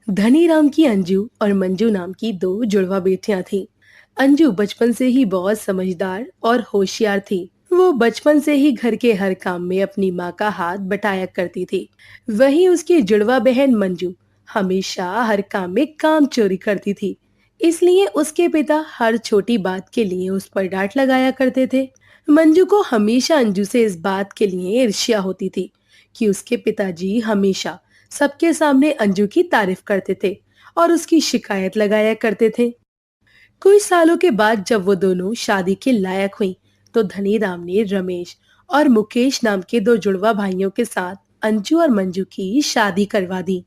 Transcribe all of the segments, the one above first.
धनीराम की अंजू और मंजू नाम की दो जुड़वा बेटियां थीं। अंजू बचपन से ही बहुत समझदार और होशियार थी। वो बचपन से ही घर के हर काम में अपनी माँ का हाथ बटाया करती थी। वहीं उसकी जुड़वा बहन मंजू हमेशा हर काम में काम चोरी करती थी। इसलिए उसके पिता हर छोटी बात के लिए उस पर डांट लगाया करते थे। मंजू को हमेशा अंजू से इस बात के लिए ईर्ष्या होती थी कि उसके पिताजी हमेशा सबके सामने अंजू की तारीफ करते थे और उसकी शिकायत लगाया करते थे। कुछ सालों के बाद जब वो दोनों शादी के लायक हुई, तो धनीराम ने रमेश और मुकेश नाम के दो जुड़वा भाइयों के साथ अंजू और मंजू की शादी करवा दी।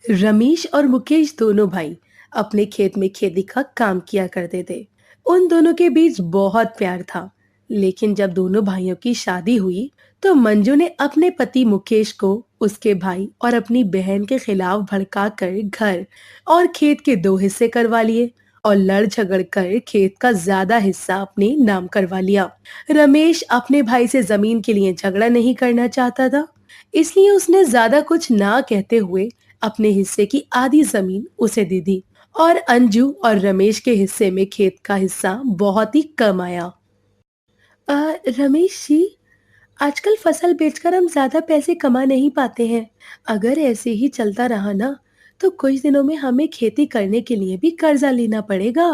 रमेश और मुकेश दोनों भाई अपने खेत में खेती का काम किया करते थे। उन दोनों के बीच बहुत प्यार था। लेकिन जब दोनों भाइयों की शादी हुई, तो मंजू ने अपने पति मुकेश को उसके भाई और अपनी बहन के खिलाफ भड़काकर घर और खेत के दो हिस्से करवा लिए और लड़ झगड़ कर खेत का ज्यादा हिस्सा अपने नाम करवा लिया। रमेश अपने भाई से जमीन के लिए झगड़ा नहीं करना चाहता था, इसलिए उसने ज्यादा कुछ ना कहते हुए अपने हिस्से की आधी जमीन उसे दे दी और अंजू और रमेश के हिस्से में खेत का हिस्सा बहुत ही कम आया। रमेश जी, आजकल फसल बेचकर हम ज्यादा पैसे कमा नहीं पाते हैं। अगर ऐसे ही चलता रहा ना, तो कुछ दिनों में हमें खेती करने के लिए भी कर्जा लेना पड़ेगा।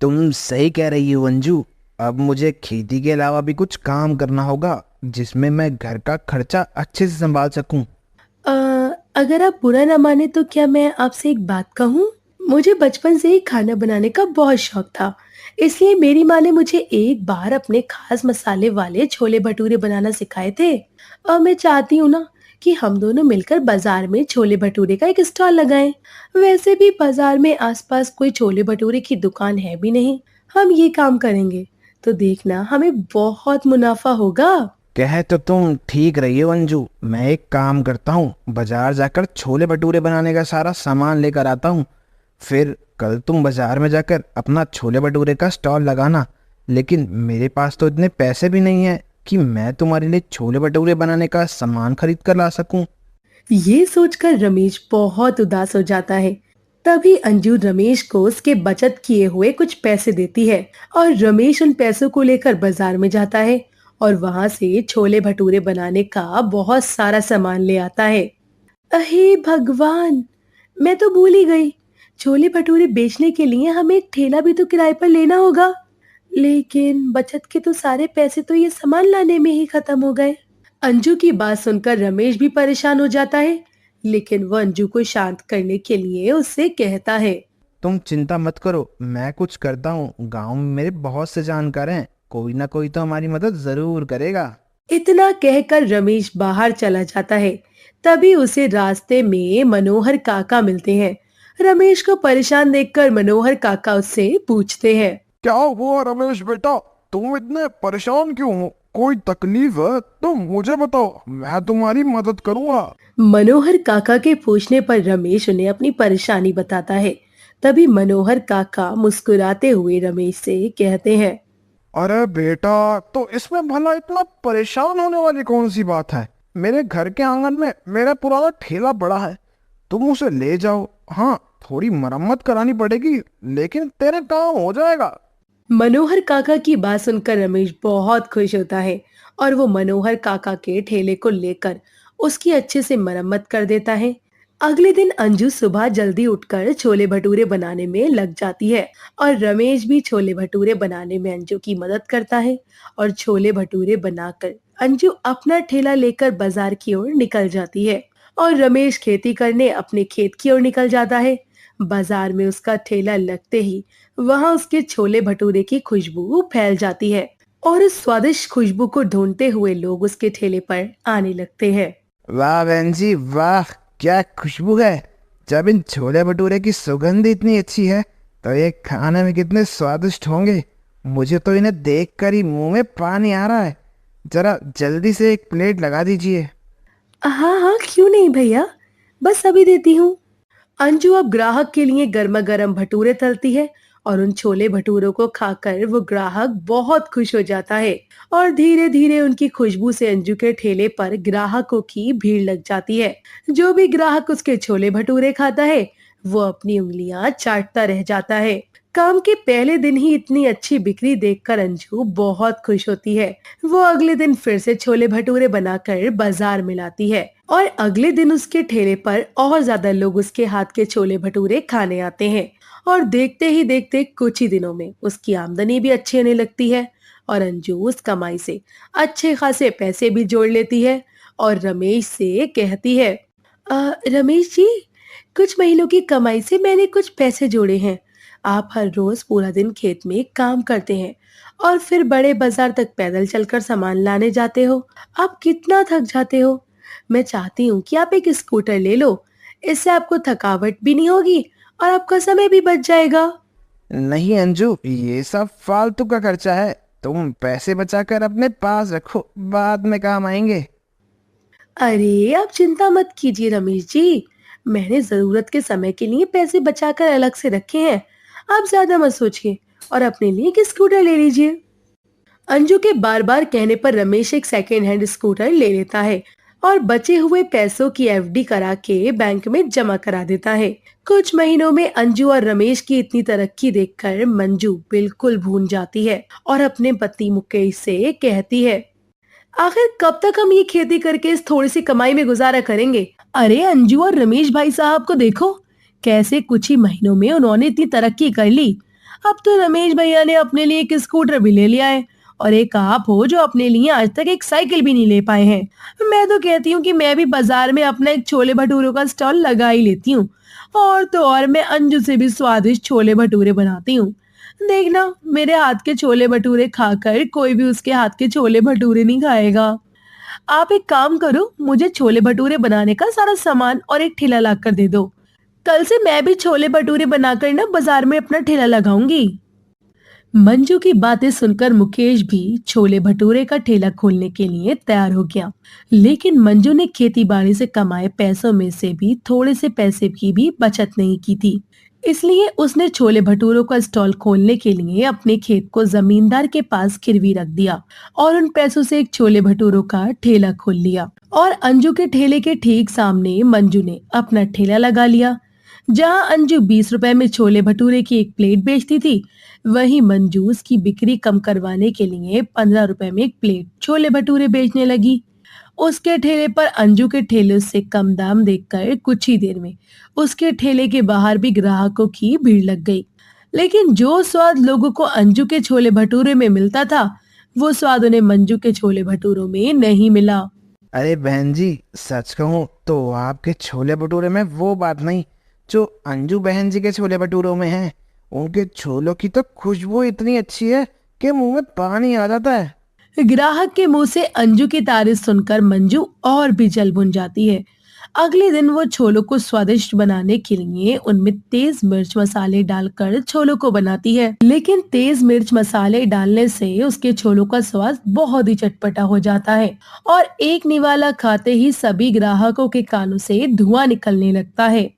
तुम सही कह रही हो अंजू। अब मुझे खेती के अलावा भी कुछ काम करना होगा जिसमें मैं घर का खर्चा अच्छे से संभाल सकूं। अ, अगर आप बुरा ना माने तो क्या मैं आपसे एक बात कहूँ? मुझे बचपन से ही खाना बनाने का बहुत शौक था। इसलिए मेरी माँ ने मुझे एक बार अपने खास मसाले वाले छोले भटूरे बनाना सिखाए थे। और मैं चाहती हूँ ना कि हम दोनों मिलकर बाजार में छोले भटूरे का एक स्टॉल लगाएं। वैसे भी बाजार में आसपास कोई छोले भटूरे की दुकान है भी नहीं। हम ये काम करेंगे तो देखना हमें बहुत मुनाफा होगा। कह तो तुम ठीक रही हो अंजू। मैं एक काम करता हूँ, बाजार जाकर छोले भटूरे बनाने का सारा सामान लेकर आता हूँ। फिर कल तुम बाजार में जाकर अपना छोले भटूरे का स्टॉल लगाना। लेकिन मेरे पास तो इतने पैसे भी नहीं है कि मैं तुम्हारे लिए छोले भटूरे बनाने का सामान खरीद कर ला सकूं। ये सोचकर रमेश बहुत उदास हो जाता है। तभी अंजू रमेश को उसके बचत किए हुए कुछ पैसे देती है और रमेश उन पैसों को लेकर बाजार में जाता है और वहां से छोले भटूरे बनाने का बहुत सारा सामान ले आता है। अहे भगवान! मैं तो भूल ही गई। छोले भटूरे बेचने के लिए हमें एक ठेला भी तो किराए पर लेना होगा। लेकिन बचत के तो सारे पैसे तो ये सामान लाने में ही खत्म हो गए। अंजू की बात सुनकर रमेश भी परेशान हो जाता है, लेकिन वो अंजू को शांत करने के लिए उससे कहता है। तुम चिंता मत करो, मैं कुछ करता हूँ। गांव में मेरे बहुत से जानकार हैं, कोई ना कोई तो हमारी मदद जरूर करेगा। इतना कहकर रमेश बाहर चला जाता है। तभी उसे रास्ते में मनोहर काका मिलते हैं। रमेश को परेशान देखकर मनोहर काका उससे पूछते हैं। क्या हुआ रमेश बेटा? तुम इतने परेशान क्यों हो? कोई तकलीफ है तो मुझे बताओ, मैं तुम्हारी मदद करूंगा। मनोहर काका के पूछने पर रमेश उन्हें अपनी परेशानी बताता है। तभी मनोहर काका मुस्कुराते हुए रमेश से कहते हैं। अरे बेटा, तो इसमें भला इतना परेशान होने वाली कौन सी बात है? मेरे घर के आंगन में मेरा पुराना ठेला पड़ा है, तुम उसे ले जाओ। हाँ, थोड़ी मरम्मत करानी पड़ेगी, लेकिन तेरे काम हो जाएगा। मनोहर काका की बात सुनकर रमेश बहुत खुश होता है और वो मनोहर काका के ठेले को लेकर उसकी अच्छे से मरम्मत कर देता है। अगले दिन अंजू सुबह जल्दी उठकर छोले भटूरे बनाने में लग जाती है और रमेश भी छोले भटूरे बनाने में अंजू की मदद करता है और छोले भटूरे बनाकर अंजू अपना ठेला लेकर बाजार की ओर निकल जाती है और रमेश खेती करने अपने खेत की ओर निकल जाता है। बाजार में उसका ठेला लगते ही वहां उसके छोले भटूरे की खुशबू फैल जाती है और उस स्वादिष्ट खुशबू को ढूंढते हुए लोग उसके ठेले पर आने लगते हैं। वाह बहन जी वाह, क्या खुशबू है। जब इन छोले भटूरे की सुगंध इतनी अच्छी है तो ये खाने में कितने स्वादिष्ट होंगे। मुझे तो इन्हें देखकर ही मुंह में पानी आ रहा है। जरा जल्दी से एक प्लेट लगा दीजिए। हाँ हाँ, क्यों नहीं भैया, बस अभी देती हूँ। अंजू अब ग्राहक के लिए गर्मा गर्म भटूरे तलती है और उन छोले भटूरों को खाकर वो ग्राहक बहुत खुश हो जाता है और धीरे धीरे उनकी खुशबू से अंजू के ठेले पर ग्राहकों की भीड़ लग जाती है। जो भी ग्राहक उसके छोले भटूरे खाता है वो अपनी उंगलियां चाटता रह जाता है। काम के पहले दिन ही इतनी अच्छी बिक्री देखकर अंजू बहुत खुश होती है। वो अगले दिन फिर से छोले भटूरे बनाकर बाजार में लाती है और अगले दिन उसके ठेले पर और ज्यादा लोग उसके हाथ के छोले भटूरे खाने आते हैं। और देखते ही देखते कुछ ही दिनों में उसकी आमदनी भी अच्छी होने लगती है और अंजू उस कमाई से अच्छे खासे पैसे भी जोड़ लेती है और रमेश से कहती है, रमेश जी, कुछ महीनों की कमाई से मैंने कुछ पैसे जोड़े हैं। आप हर रोज पूरा दिन खेत में काम करते हैं और फिर बड़े बाजार तक पैदल चलकर सामान लाने जाते हो। आप कितना थक जाते हो। मैं चाहती हूँ कि आप एक स्कूटर ले लो। इससे आपको थकावट भी नहीं होगी और आपका समय भी बच जाएगा। नहीं अंजू, ये सब फालतू का खर्चा है। तुम पैसे बचाकर अपने पास रखो, बाद में काम आएंगे। अरे आप चिंता मत कीजिए रमेश जी, मैंने जरूरत के समय के लिए पैसे बचाकर अलग से रखे हैं। आप ज्यादा मत सोचिए और अपने लिए एक स्कूटर ले लीजिए। अंजू के बार बार कहने पर रमेश एक सेकेंड हैंड स्कूटर ले लेता है और बचे हुए पैसों की एफडी करा के बैंक में जमा करा देता है। कुछ महीनों में अंजू और रमेश की इतनी तरक्की देखकर मंजू बिल्कुल भूल जाती है और अपने पति मुकेश से कहती है, आखिर कब तक हम ये खेती करके इस थोड़ी सी कमाई में गुजारा करेंगे। अरे अंजू और रमेश भाई साहब को देखो, कैसे कुछ ही महीनों में उन्होंने इतनी तरक्की कर ली। अब तो रमेश भैया ने अपने लिए एक स्कूटर भी ले लिया है और एक आप हो जो अपने लिए आज तक एक साइकिल भी नहीं ले पाए हैं। मैं तो कहती हूँ कि मैं भी बाजार में अपना एक छोले भटूरों का स्टॉल लगा ही लेती हूँ और तो और मैं अंजू से भी स्वादिष्ट छोले भटूरे बनाती हूँ। देखना, मेरे हाथ के छोले भटूरे खाकर कोई भी उसके हाथ के छोले भटूरे नहीं खाएगा। आप एक काम करो, मुझे छोले भटूरे बनाने का सारा सामान और एक ठेला ला कर दे दो। कल से मैं भी छोले भटूरे बनाकर ना बाजार में अपना ठेला लगाऊंगी। मंजू की बातें सुनकर मुकेश भी छोले भटूरे का ठेला खोलने के लिए तैयार हो गया। लेकिन मंजू ने खेती बाड़ी से कमाए पैसों में से भी थोड़े से पैसे की भी बचत नहीं की थी। इसलिए उसने छोले भटूरों का स्टॉल खोलने के लिए अपने खेत को जमींदार के पास गिरवी रख दिया और उन पैसों से एक छोले भटूरों का ठेला खोल लिया। और अंजू के ठेले के ठीक सामने मंजू ने अपना ठेला लगा लिया। जहां अंजू 20 रुपए में छोले भटूरे की एक प्लेट बेचती थी, वहीं मंजू उसकी बिक्री कम करवाने के लिए 15 रुपए में एक प्लेट छोले भटूरे बेचने लगी। उसके ठेले पर अंजू के ठेले से कम दाम देखकर कुछ ही देर में उसके ठेले के बाहर भी ग्राहकों की भीड़ लग गई। लेकिन जो स्वाद लोगों को अंजू के छोले भटूरे में मिलता था, वो स्वाद उन्हें मंजू के छोले भटूरों में नहीं मिला। अरे बहन जी, सच कहूँ तो आपके छोले भटूरे में वो बात नहीं जो अंजू बहन जी के छोले भटूरों में है। उनके छोलों की तो खुशबू इतनी अच्छी है कि मुंह में पानी आ जाता है। ग्राहक के मुंह से अंजू की तारीफ सुनकर मंजू और भी जल भुन जाती है। अगले दिन वो छोलों को स्वादिष्ट बनाने के लिए उनमें तेज मिर्च मसाले डालकर छोलों को बनाती है। लेकिन तेज मिर्च मसाले डालने से उसके छोलों का स्वाद बहुत ही चटपटा हो जाता है और एक निवाला खाते ही सभी ग्राहकों के कानों से धुआं निकलने लगता है।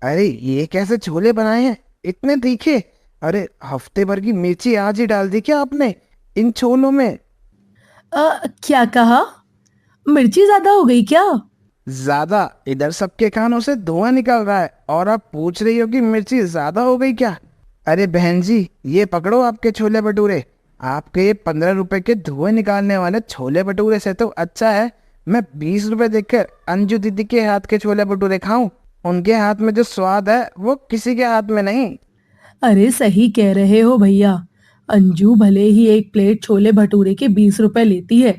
अरे ये कैसे छोले बनाए हैं, इतने तीखे। अरे हफ्ते भर की मिर्ची आज ही डाल दी क्या आपने इन छोलों में? क्या कहा? मिर्ची ज्यादा हो गई क्या? ज्यादा? इधर सबके कानों से धुआं निकल रहा है और आप पूछ रही हो कि मिर्ची ज्यादा हो गई क्या? अरे बहन जी, ये पकड़ो आपके छोले भटूरे। आपके 15 रुपए के धुएं निकालने वाले छोले भटूरे से तो अच्छा है मैं 20 रुपए देकर अंजू दीदी के हाथ के छोले भटूरे खाऊं। उनके हाथ में जो स्वाद है वो किसी के हाथ में नहीं। अरे सही कह रहे हो भैया, अंजू भले ही एक प्लेट छोले भटूरे के 20 रुपए लेती है,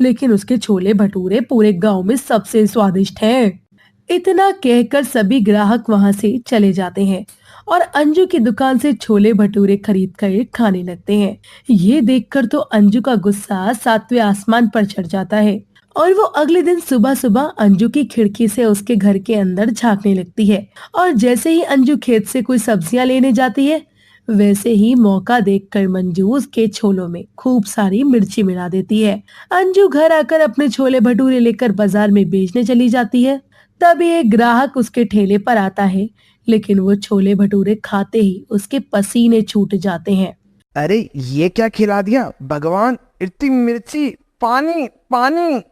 लेकिन उसके छोले भटूरे पूरे गांव में सबसे स्वादिष्ट हैं। इतना कहकर सभी ग्राहक वहां से चले जाते हैं और अंजू की दुकान से छोले भटूरे खरीद कर खाने लगते हैं। ये देखकर तो अंजू का गुस्सा 7वें आसमान पर चढ़ जाता है और वो अगले दिन सुबह सुबह अंजू की खिड़की से उसके घर के अंदर झांकने लगती है। और जैसे ही अंजू खेत से कोई सब्जियां लेने जाती है, वैसे ही मौका देखकर मंजू उसके छोलों में खूब सारी मिर्ची मिला देती है। अंजू घर आकर अपने छोले भटूरे लेकर बाजार में बेचने चली जाती है। तभी एक ग्राहक उसके ठेले पर आता है, लेकिन वो छोले भटूरे खाते ही उसके पसीने छूट जाते हैं। अरे ये क्या खिला दिया भगवान, इतनी मिर्ची, पानी पानी।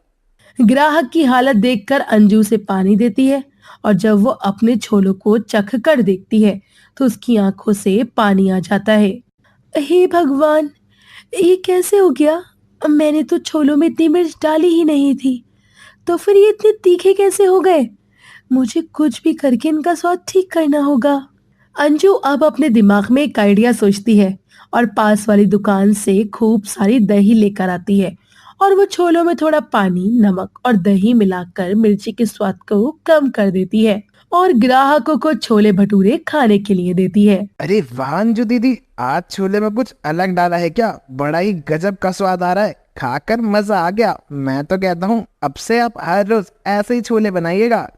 ग्राहक की हालत देखकर अंजू से पानी देती है और जब वो अपने छोलों को चख कर देखती है तो उसकी आंखों से पानी आ जाता है। हे भगवान, ये कैसे हो गया? मैंने तो छोलों में इतनी मिर्च डाली ही नहीं थी, तो फिर ये इतने तीखे कैसे हो गए? मुझे कुछ भी करके इनका स्वाद ठीक करना होगा। अंजू अब अपने दिमाग में एक आइडिया सोचती है और पास वाली दुकान से खूब सारी दही लेकर आती है और वो छोलों में थोड़ा पानी, नमक और दही मिलाकर मिर्ची के स्वाद को कम कर देती है और ग्राहकों को छोले भटूरे खाने के लिए देती है। अरे वाह अंजू दीदी, आज छोले में कुछ अलग डाला है क्या? बड़ा ही गजब का स्वाद आ रहा है, खाकर मजा आ गया। मैं तो कहता हूँ अब से आप हर रोज ऐसे ही छोले बनाइएगा।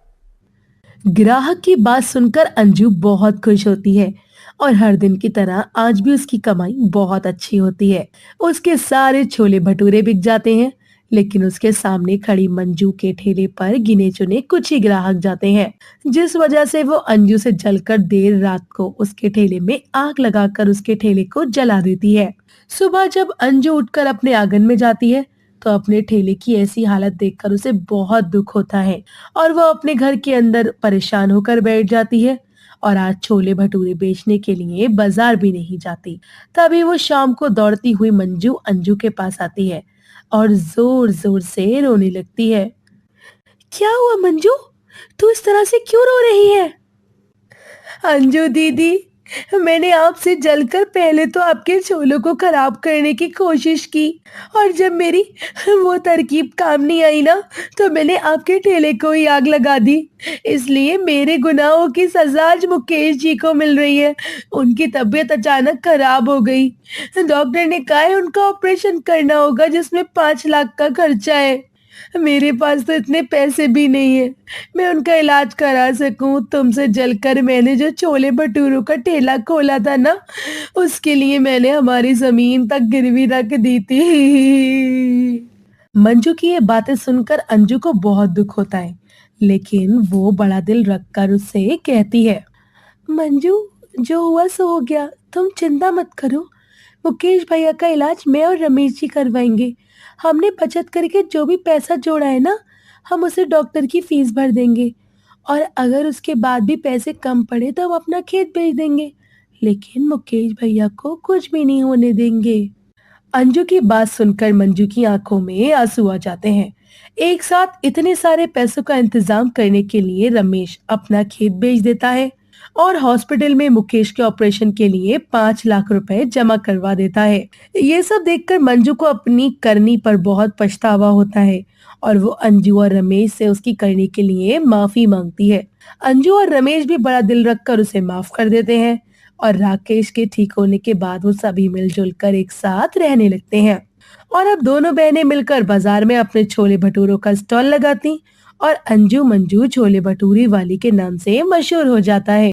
ग्राहक की बात सुनकर अंजू बहुत खुश होती है और हर दिन की तरह आज भी उसकी कमाई बहुत अच्छी होती है। उसके सारे छोले भटूरे बिक जाते हैं, लेकिन उसके सामने खड़ी मंजू के ठेले पर गिने चुने कुछ ही ग्राहक जाते हैं, जिस वजह से वो अंजू से जलकर देर रात को उसके ठेले में आग लगाकर उसके ठेले को जला देती है। सुबह जब अंजू उठकर अपने आंगन में जाती है तो अपने ठेले की ऐसी हालत देखकर उसे बहुत दुख होता है और वो अपने घर के अंदर परेशान होकर बैठ जाती है और आज छोले भटूरे बेचने के लिए बाजार भी नहीं जाती। तभी वो शाम को दौड़ती हुई मंजू अंजू के पास आती है और जोर जोर से रोने लगती है। क्या हुआ मंजू? तू इस तरह से क्यों रो रही है? अंजू दीदी, मैंने आपसे जलकर पहले तो आपके छोलों को खराब करने की कोशिश की और जब मेरी वो तरकीब काम नहीं आई ना तो मैंने आपके ठेले को ही आग लगा दी। इसलिए मेरे गुनाहों की सजा आज मुकेश जी को मिल रही है। उनकी तबीयत अचानक खराब हो गई। डॉक्टर ने कहा है उनका ऑपरेशन करना होगा जिसमें 5 लाख का खर्चा है। मेरे पास तो इतने पैसे भी नहीं है मैं उनका इलाज करा सकूं। तुमसे जलकर मैंने जो छोले भटूरों का ठेला खोला था ना, उसके लिए मैंने हमारी जमीन तक गिरवी रख दी थी। मंजू की ये बातें सुनकर अंजू को बहुत दुख होता है, लेकिन वो बड़ा दिल रखकर उससे कहती है, मंजू, जो हुआ सो हो गया, तुम चिंता मत करो। मुकेश भैया का इलाज मैं और रमेश जी करवाएंगे। हमने बचत करके जो भी पैसा जोड़ा है ना, हम उसे डॉक्टर की फीस भर देंगे और अगर उसके बाद भी पैसे कम पड़े तो हम अपना खेत बेच देंगे, लेकिन मुकेश भैया को कुछ भी नहीं होने देंगे। अंजू की बात सुनकर मंजू की आंखों में आंसू आ जाते हैं। एक साथ इतने सारे पैसों का इंतजाम करने के लिए रमेश अपना खेत बेच देता है और हॉस्पिटल में मुकेश के ऑपरेशन के लिए 5 लाख रुपए जमा करवा देता है। ये सब देखकर मंजू को अपनी करनी पर बहुत पछतावा होता है और वो अंजू और रमेश से उसकी करनी के लिए माफी मांगती है। अंजू और रमेश भी बड़ा दिल रखकर उसे माफ कर देते हैं और राकेश के ठीक होने के बाद वो सभी मिलजुल कर एक साथ रहने लगते हैं और अब दोनों बहनें मिलकर बाजार में अपने छोले भटूरों का स्टॉल लगाती और अंजू मंजू छोले भटूरे वाली के नाम से मशहूर हो जाता है।